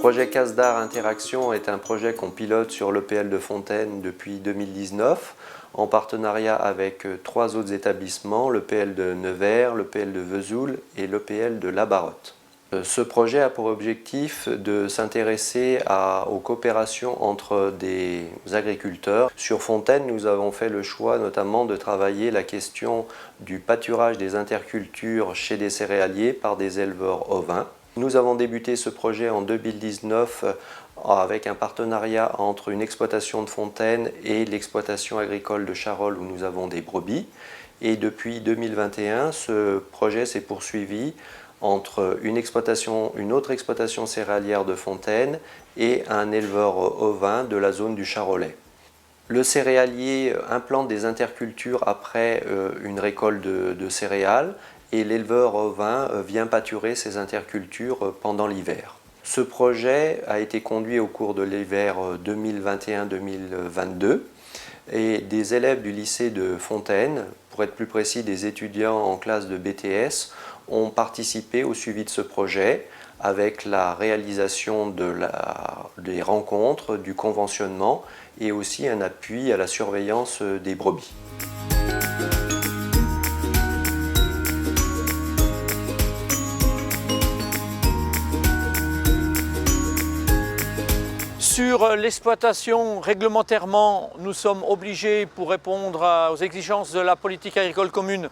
projet CASDAR Interaction est un projet qu'on pilote sur l'EPL de Fontaine depuis 2019 en partenariat avec 3 autres établissements, l'EPL de Nevers, l'EPL de Vesoul et l'EPL de La Barotte. Ce projet a pour objectif de s'intéresser aux coopérations entre des agriculteurs. Sur Fontaine, nous avons fait le choix notamment de travailler la question du pâturage des intercultures chez des céréaliers par des éleveurs ovins. Nous avons débuté ce projet en 2019 avec un partenariat entre une exploitation de Fontaine et l'exploitation agricole de Charolles où nous avons des brebis. Et depuis 2021, ce projet s'est poursuivi entre une autre exploitation céréalière de Fontaine et un éleveur ovin de la zone du Charolais. Le céréalier implante des intercultures après une récolte de céréales et l'éleveur ovin vient pâturer ces intercultures pendant l'hiver. Ce projet a été conduit au cours de l'hiver 2021-2022 et des élèves du lycée de Fontaine, pour être plus précis des étudiants en classe de BTS, ont participé au suivi de ce projet avec la réalisation des rencontres, du conventionnement et aussi un appui à la surveillance des brebis. Sur l'exploitation, réglementairement, nous sommes obligés, pour répondre aux exigences de la politique agricole commune,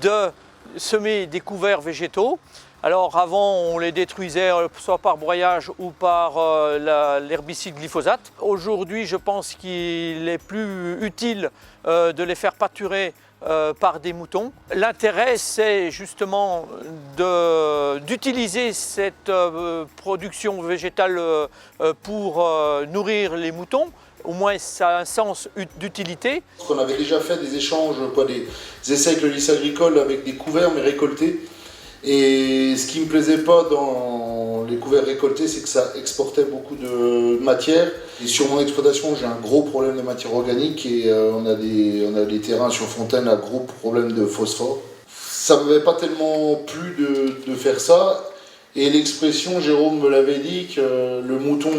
de semer des couverts végétaux. Alors avant, on les détruisait soit par broyage ou par l'herbicide glyphosate. Aujourd'hui, je pense qu'il est plus utile de les faire pâturer par des moutons. L'intérêt, c'est justement d'utiliser cette production végétale pour nourrir les moutons. Au moins, ça a un sens d'utilité. On avait déjà fait des échanges, des essais avec le lycée agricole avec des couverts mais récoltés. Et ce qui ne me plaisait pas dans les couverts récoltés, c'est que ça exportait beaucoup de matière. Et sur mon exploitation, j'ai un gros problème de matière organique et on a des terrains sur Fontaine à gros problème de phosphore. Ça ne m'avait pas tellement plu de faire ça. Et l'expression, Jérôme me l'avait dit, que le mouton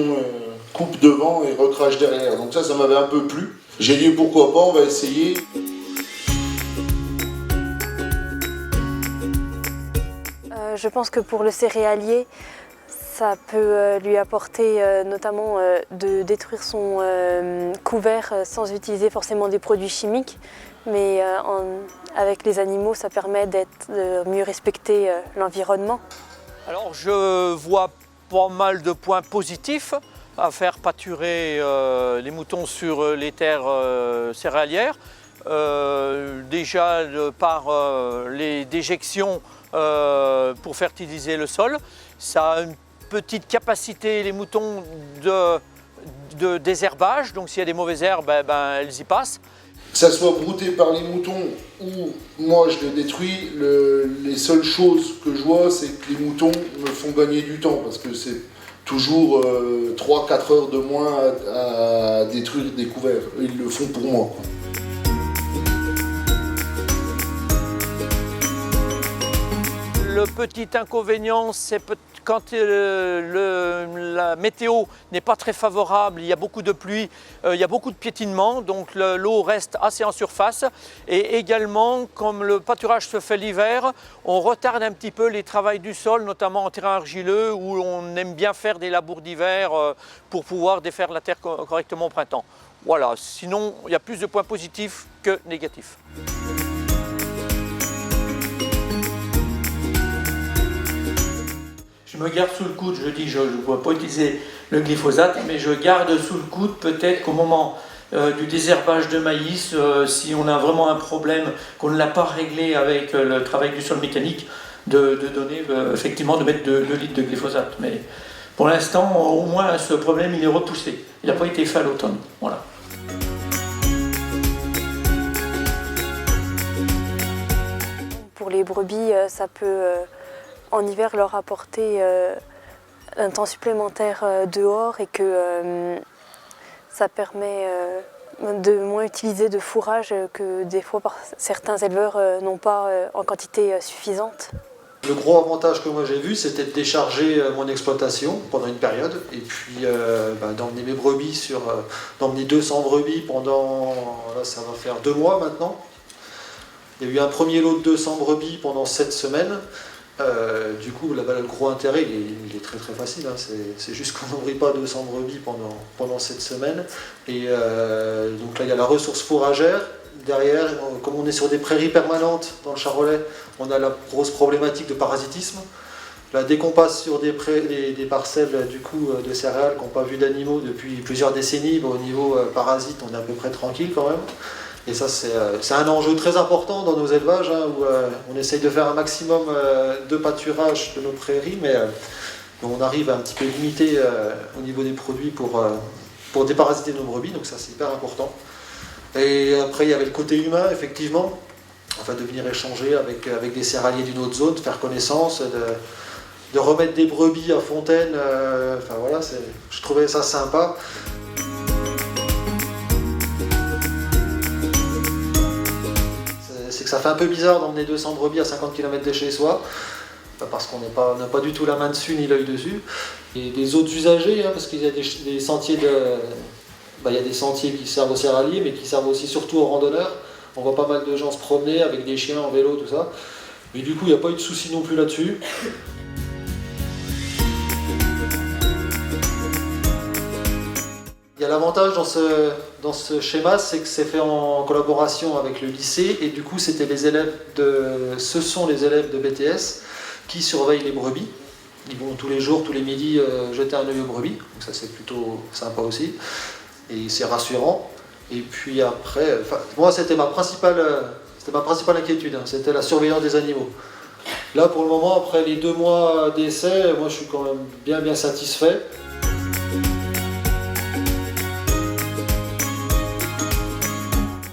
coupe devant et recrache derrière. Donc ça m'avait un peu plu. J'ai dit pourquoi pas, on va essayer. Je pense que pour le céréalier, ça peut lui apporter notamment de détruire son couvert sans utiliser forcément des produits chimiques. Mais avec les animaux, ça permet de mieux respecter l'environnement. Alors je vois pas mal de points positifs à faire pâturer les moutons sur les terres céréalières. Déjà par les déjections pour fertiliser le sol. Ça a une petite capacité, les moutons, de désherbage. Donc s'il y a des mauvaises herbes, elles y passent. Que ça soit brouté par les moutons ou moi je le détruis, les seules choses que je vois, c'est que les moutons me font gagner du temps parce que c'est toujours 3-4 heures de moins à détruire des couverts. Ils le font pour moi, quoi. Le petit inconvénient, c'est quand la météo n'est pas très favorable, il y a beaucoup de pluie, il y a beaucoup de piétinement, donc l'eau reste assez en surface. Et également, comme le pâturage se fait l'hiver, on retarde un petit peu les travaux du sol, notamment en terrain argileux, où on aime bien faire des labours d'hiver pour pouvoir défaire la terre correctement au printemps. Voilà, sinon il y a plus de points positifs que négatifs. Je me garde sous le coude, je dis je ne dois pas utiliser le glyphosate, mais je garde sous le coude peut-être qu'au moment du désherbage de maïs, si on a vraiment un problème qu'on ne l'a pas réglé avec le travail du sol mécanique, de donner effectivement de mettre 2 litres de glyphosate. Mais pour l'instant, au moins ce problème il est repoussé. Il n'a pas été fait à l'automne. Voilà. Pour les brebis, ça peut en hiver leur apporter un temps supplémentaire dehors et que ça permet de moins utiliser de fourrage que des fois certains éleveurs n'ont pas en quantité suffisante. Le gros avantage que moi j'ai vu, c'était de décharger mon exploitation pendant une période et puis d'emmener mes brebis d'emmener 200 brebis pendant, là ça va faire 2 mois maintenant. Il y a eu un premier lot de 200 brebis pendant 7 semaines. Du coup, là-bas, le gros intérêt, il est très très facile. Hein. C'est juste qu'on nourrit pas 200 brebis pendant 7 semaines. Et donc là, il y a la ressource fourragère. Derrière, comme on est sur des prairies permanentes dans le Charolais, on a la grosse problématique de parasitisme. Là, dès qu'on passe sur des parcelles du coup, de céréales qui n'ont pas vu d'animaux depuis plusieurs décennies, au niveau parasites, on est à peu près tranquille quand même. Et ça, c'est un enjeu très important dans nos élevages, hein, où on essaye de faire un maximum de pâturage de nos prairies, mais on arrive à un petit peu limiter au niveau des produits pour déparasiter nos brebis, donc ça c'est hyper important. Et après, il y avait le côté humain, effectivement, enfin, de venir échanger avec des céréaliers d'une autre zone, de faire connaissance, de remettre des brebis à Fontaine, enfin voilà, je trouvais ça sympa. C'est que ça fait un peu bizarre d'emmener 200 brebis à 50 km de chez soi, parce qu'on n'a pas du tout la main dessus ni l'œil dessus. Et des autres usagers, hein, parce qu'il y a des sentiers il y a des sentiers qui servent aux céréaliers, mais qui servent aussi surtout aux randonneurs. On voit pas mal de gens se promener avec des chiens en vélo, tout ça. Mais du coup, il n'y a pas eu de souci non plus là-dessus. Il y a l'avantage dans ce schéma, c'est que c'est fait en collaboration avec le lycée, et du coup, ce sont les élèves de BTS qui surveillent les brebis. Ils vont tous les jours, tous les midis, jeter un œil aux brebis, donc ça c'est plutôt sympa aussi. Et c'est rassurant. Et puis après, moi c'était ma principale inquiétude, hein, c'était la surveillance des animaux. Là pour le moment, après les 2 mois d'essai, moi je suis quand même bien satisfait.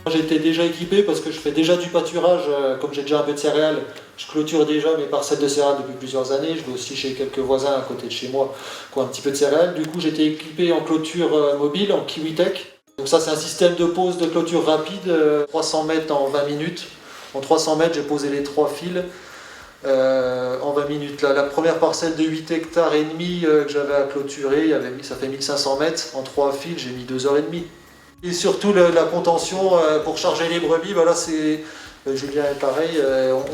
J'étais déjà équipé parce que je fais déjà du pâturage, comme j'ai déjà un peu de céréales, je clôture déjà mes parcelles de céréales depuis plusieurs années, je vais aussi chez quelques voisins à côté de chez moi qui ont un petit peu de céréales. Du coup j'étais équipé en clôture mobile, en KiwiTech. Donc ça c'est un système de pose de clôture rapide, 300 mètres en 20 minutes. En 300 mètres j'ai posé les 3 fils en 20 minutes. Là, la première parcelle de 8 hectares et demi que j'avais à clôturer, ça fait 1500 mètres, en 3 fils j'ai mis 2h30. Et surtout la contention pour charger les brebis, là c'est Julien est pareil,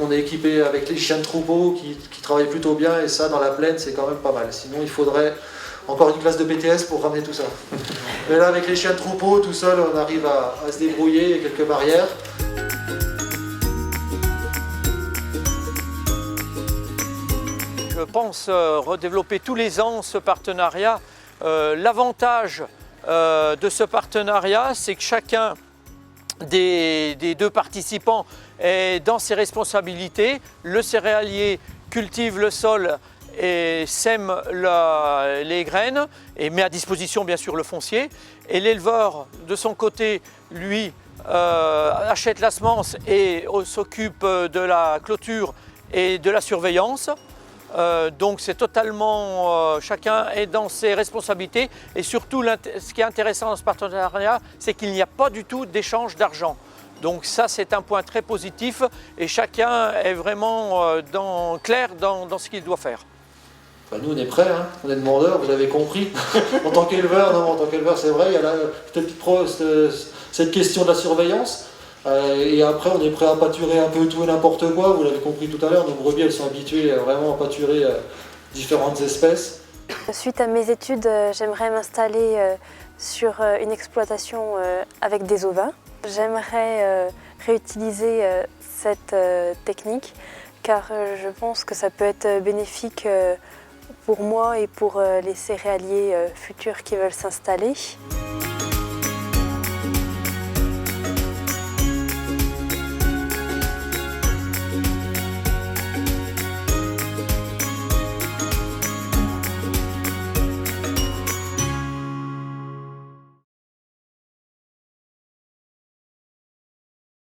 on est équipé avec les chiens de troupeau qui travaillent plutôt bien, et ça dans la plaine c'est quand même pas mal. Sinon il faudrait encore une classe de BTS pour ramener tout ça. Mais là avec les chiens de troupeau tout seul on arrive à se débrouiller, il y a quelques barrières. Je pense redévelopper tous les ans ce partenariat. L'avantage de ce partenariat, c'est que chacun des 2 participants est dans ses responsabilités. Le céréalier cultive le sol et sème les graines et met à disposition bien sûr le foncier. Et l'éleveur de son côté, lui, achète la semence et s'occupe de la clôture et de la surveillance. Donc c'est totalement, chacun est dans ses responsabilités, et surtout ce qui est intéressant dans ce partenariat, c'est qu'il n'y a pas du tout d'échange d'argent. Donc ça c'est un point très positif, et chacun est vraiment clair dans ce qu'il doit faire. Nous on est prêts, hein. On est demandeurs, vous avez compris. En tant qu'éleveur, c'est vrai, il y a cette question de la surveillance. Et après on est prêt à pâturer un peu tout et n'importe quoi, vous l'avez compris tout à l'heure, nos brebis elles sont habituées vraiment à pâturer différentes espèces. Suite à mes études, j'aimerais m'installer sur une exploitation avec des ovins. J'aimerais réutiliser cette technique, car je pense que ça peut être bénéfique pour moi et pour les céréaliers futurs qui veulent s'installer.